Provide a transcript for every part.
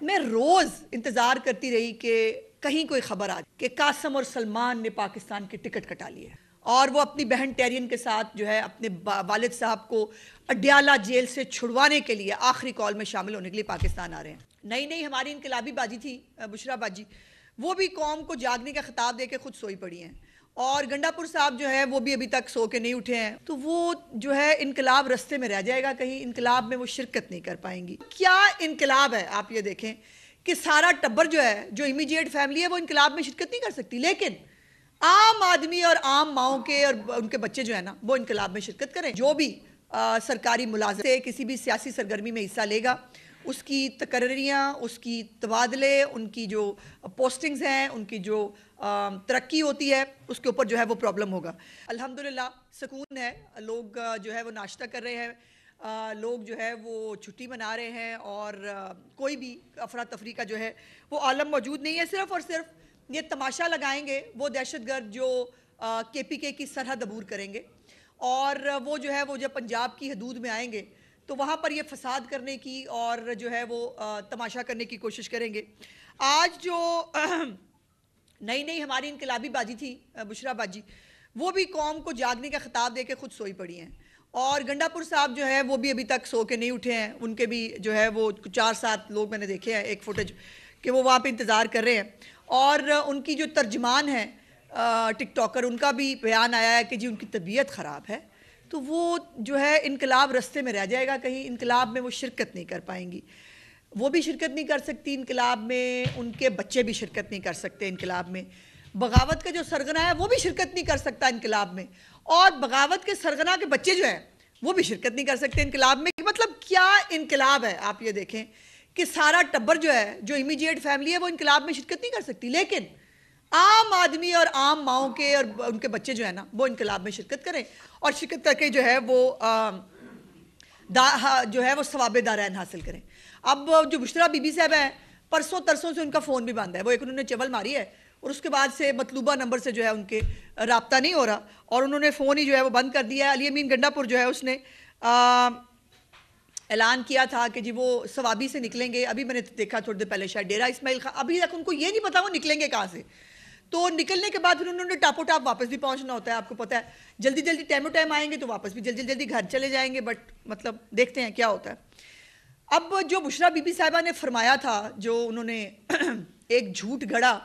میں روز انتظار کرتی رہی کہ کہیں کوئی خبر آ جائے کہ قاسم اور سلمان نے پاکستان کی ٹکٹ کٹا لی ہے اور وہ اپنی بہن ٹیرین کے ساتھ جو ہے اپنے والد صاحب کو اڈیالہ جیل سے چھڑوانے کے لیے آخری کال میں شامل ہونے کے لیے پاکستان آ رہے ہیں۔ نئی ہماری انقلابی باجی تھی بشرا باجی، وہ بھی قوم کو جاگنے کا خطاب دے کے خود سوئی پڑی ہیں، اور گنڈا پور صاحب جو ہے وہ بھی ابھی تک سو کے نہیں اٹھے ہیں، تو وہ جو ہے انقلاب رستے میں رہ جائے گا، کہیں انقلاب میں وہ شرکت نہیں کر پائیں گی۔ کیا انقلاب ہے؟ آپ یہ دیکھیں کہ سارا ٹبر جو ہے، جو امیجیٹ فیملی ہے، وہ انقلاب میں شرکت نہیں کر سکتی، لیکن عام آدمی اور عام ماؤں کے اور ان کے بچے جو ہیں نا، وہ انقلاب میں شرکت کریں۔ جو بھی سرکاری ملازم سے کسی بھی سیاسی سرگرمی میں حصہ لے گا، اس کی تقرریاں، اس کی تبادلے، ان کی جو پوسٹنگز ہیں، ان کی جو ترقی ہوتی ہے، اس کے اوپر جو ہے وہ پرابلم ہوگا۔ الحمدللہ سکون ہے، لوگ جو ہے وہ ناشتہ کر رہے ہیں، لوگ جو ہے وہ چھٹی منا رہے ہیں، اور کوئی بھی افراتفری کا جو ہے وہ عالم موجود نہیں ہے۔ صرف اور صرف یہ تماشا لگائیں گے وہ دہشت گرد جو KPK کی سرحد عبور کریں گے، اور وہ جو ہے وہ جب پنجاب کی حدود میں آئیں گے تو وہاں پر یہ فساد کرنے کی اور جو ہے وہ تماشا کرنے کی کوشش کریں گے۔ آج جو نئی ہماری انقلابی باجی تھی بشرا باجی، وہ بھی قوم کو جاگنے کا خطاب دے کے خود سوئی پڑی ہیں، اور گنڈا پور صاحب جو ہے وہ بھی ابھی تک سو کے نہیں اٹھے ہیں۔ ان کے بھی جو ہے وہ 4-7 لوگ میں نے دیکھے ہیں، ایک فوٹیج کہ وہ وہاں پہ انتظار کر رہے ہیں، اور ان کی جو ترجمان ہے ٹک ٹاکر، ان کا بھی بیان آیا ہے کہ جی ان کی طبیعت خراب ہے، تو وہ جو ہے انقلاب رستے میں رہ جائے گا، کہیں انقلاب میں وہ شرکت نہیں کر پائیں گی۔ وہ بھی شرکت نہیں کر سکتی انقلاب میں، ان کے بچے بھی شرکت نہیں کر سکتے انقلاب میں، بغاوت کا جو سرغنہ ہے وہ بھی شرکت نہیں کر سکتا انقلاب میں، اور بغاوت کے سرغنہ کے بچے جو ہیں وہ بھی شرکت نہیں کر سکتے انقلاب میں۔ مطلب کیا انقلاب ہے؟ آپ یہ دیکھیں کہ سارا ٹبر جو ہے، جو امیجیٹ فیملی ہے، وہ انقلاب میں شرکت نہیں کر سکتی، لیکن عام آدمی اور عام ماؤں کے اور ان کے بچے جو ہیں نا، وہ انقلاب میں شرکت کریں، اور شرکت کر کے جو ہے وہ ثواب دارین حاصل کریں۔ اب جو بشرا بی بی صاحب ہیں، پرسوں ترسوں سے ان کا فون بھی بند ہے، وہ ایک انہوں نے چول ماری ہے، اور اس کے بعد سے مطلوبہ نمبر سے جو ہے ان کے رابطہ نہیں ہو رہا، اور انہوں نے فون ہی جو ہے وہ بند کر دیا ہے۔ علی امین گنڈا پور جو ہے اس نے اعلان کیا تھا کہ جی وہ ثوابی سے نکلیں گے، ابھی میں نے دیکھا تھوڑی دیر پہلے شاید ڈیرہ اسماعیل خان، ابھی تک ان کو یہ نہیں پتا وہ نکلیں گے کہاں سے، تو نکلنے کے بعد پھر انہوں نے ٹاپو ٹاپ واپس بھی پہنچنا ہوتا ہے، آپ کو پتہ ہے، جلدی ٹائم آئیں گے تو واپس بھی جلدی گھر چلے جائیں گے، بٹ مطلب دیکھتے ہیں کیا ہوتا ہے۔ اب جو بشرا بی بی صاحبہ نے فرمایا تھا، جو انہوں نے ایک جھوٹ گھڑا،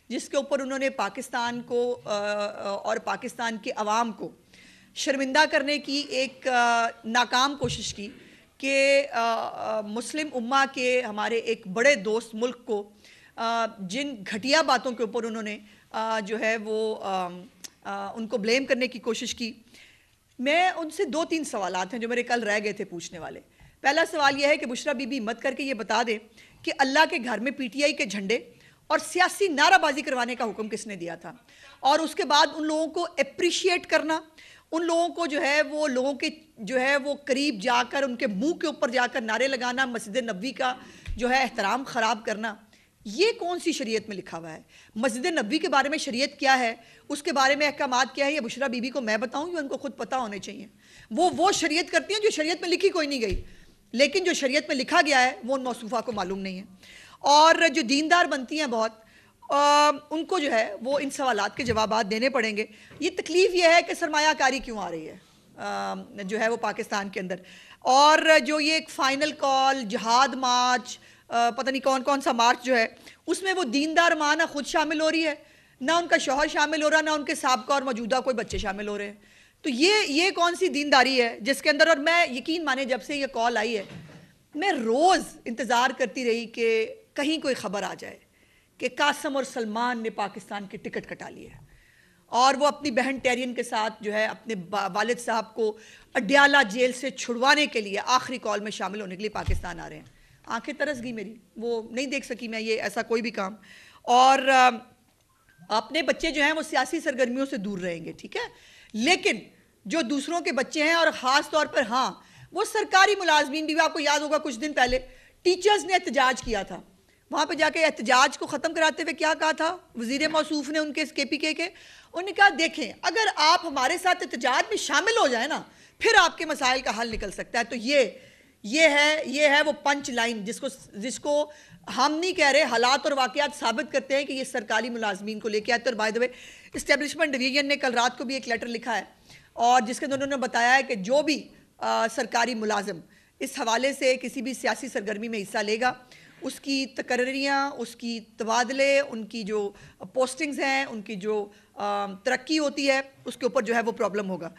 جس کے اوپر انہوں نے پاکستان کو اور پاکستان کے عوام کو شرمندہ کرنے کی ایک ناکام کوشش کی، کہ مسلم امہ کے ہمارے ایک بڑے دوست ملک کو جن گھٹیا باتوں کے اوپر انہوں نے جو ہے وہ ان کو بلیم کرنے کی کوشش کی۔ میں ان سے 2-3 سوالات ہیں جو میرے کل رہ گئے تھے پوچھنے والے۔ پہلا سوال یہ ہے کہ بشرا بی بی ہمت کر کے یہ بتا دیں کہ اللہ کے گھر میں PTI کے جھنڈے اور سیاسی نعرہ بازی کروانے کا حکم کس نے دیا تھا، اور اس کے بعد ان لوگوں کو اپریشیٹ کرنا، ان لوگوں کو جو ہے وہ لوگوں کے جو ہے وہ قریب جا کر ان کے منہ کے اوپر جا کر نعرے لگانا، مسجد نبوی کا جو ہے احترام خراب کرنا، یہ کون سی شریعت میں لکھا ہوا ہے؟ مسجد نبوی کے بارے میں شریعت کیا ہے، اس کے بارے میں احکامات کیا ہے، یہ بشرا بی بی کو میں بتاؤں یا ان کو خود پتہ ہونے چاہیے؟ وہ شریعت کرتی ہیں جو شریعت میں لکھی کوئی نہیں گئی، لیکن جو شریعت میں لکھا گیا ہے وہ ان موصوفہ کو معلوم نہیں ہے۔ اور جو دیندار بنتی ہیں بہت، ان کو جو ہے وہ ان سوالات کے جوابات دینے پڑیں گے۔ یہ تکلیف یہ ہے کہ سرمایہ کاری کیوں آ رہی ہے جو ہے وہ پاکستان کے اندر، اور جو یہ ایک فائنل کال، جہاد مارچ، پتہ نہیں کون سا مارچ جو ہے، اس میں وہ دیندار ماں نہ خود شامل ہو رہی ہے، نہ ان کا شوہر شامل ہو رہا، نہ ان کے سابقہ اور موجودہ کوئی بچے شامل ہو رہے ہیں، تو یہ کون سی دینداری ہے جس کے اندر؟ اور میں یقین مانے جب سے یہ کال آئی ہے میں روز انتظار کرتی رہی کہ کہیں کوئی خبر آ جائے کہ قاسم اور سلمان نے پاکستان کی ٹکٹ کٹا لی ہے، اور وہ اپنی بہن ٹیرین کے ساتھ جو ہے اپنے والد صاحب کو اڈیالہ جیل سے چھڑوانے کے لیے آخری کال میں شامل ہونے کے لیے پاکستان آ رہے ہیں۔ آنکھیں ترس گئی میری، وہ نہیں دیکھ سکی میں یہ ایسا کوئی بھی کام، اور اپنے بچے جو ہیں وہ سیاسی سرگرمیوں سے دور رہیں گے، ٹھیک ہے، لیکن جو دوسروں کے بچے ہیں، اور خاص طور پر ہاں وہ سرکاری ملازمین بھی، آپ کو یاد ہوگا کچھ دن پہلے ٹیچرز نے احتجاج کیا تھا، وہاں پہ جا کے احتجاج کو ختم کراتے ہوئے کیا کہا تھا وزیر موصوف نے ان کے KPK کے؟ انہوں نے کہا دیکھیں اگر آپ ہمارے ساتھ احتجاج میں شامل ہو جائیں نا پھر آپ کے مسائل کا حل نکل سکتا ہے۔ تو یہ ہے وہ پنچ لائن جس کو ہم نہیں کہہ رہے, حالات اور واقعات ثابت کرتے ہیں کہ یہ سرکاری ملازمین کو لے کے آتے. اور by the way establishment division نے کل رات کو بھی ایک لیٹر لکھا ہے, اور جس کے اندر انہوں نے بتایا ہے کہ جو بھی سرکاری ملازم اس حوالے سے کسی بھی سیاسی سرگرمی میں حصہ لے گا, اس کی تقرریاں, اس کی تبادلے, ان کی جو پوسٹنگز ہیں, ان کی جو ترقی ہوتی ہے, اس کے اوپر جو ہے وہ پرابلم ہوگا.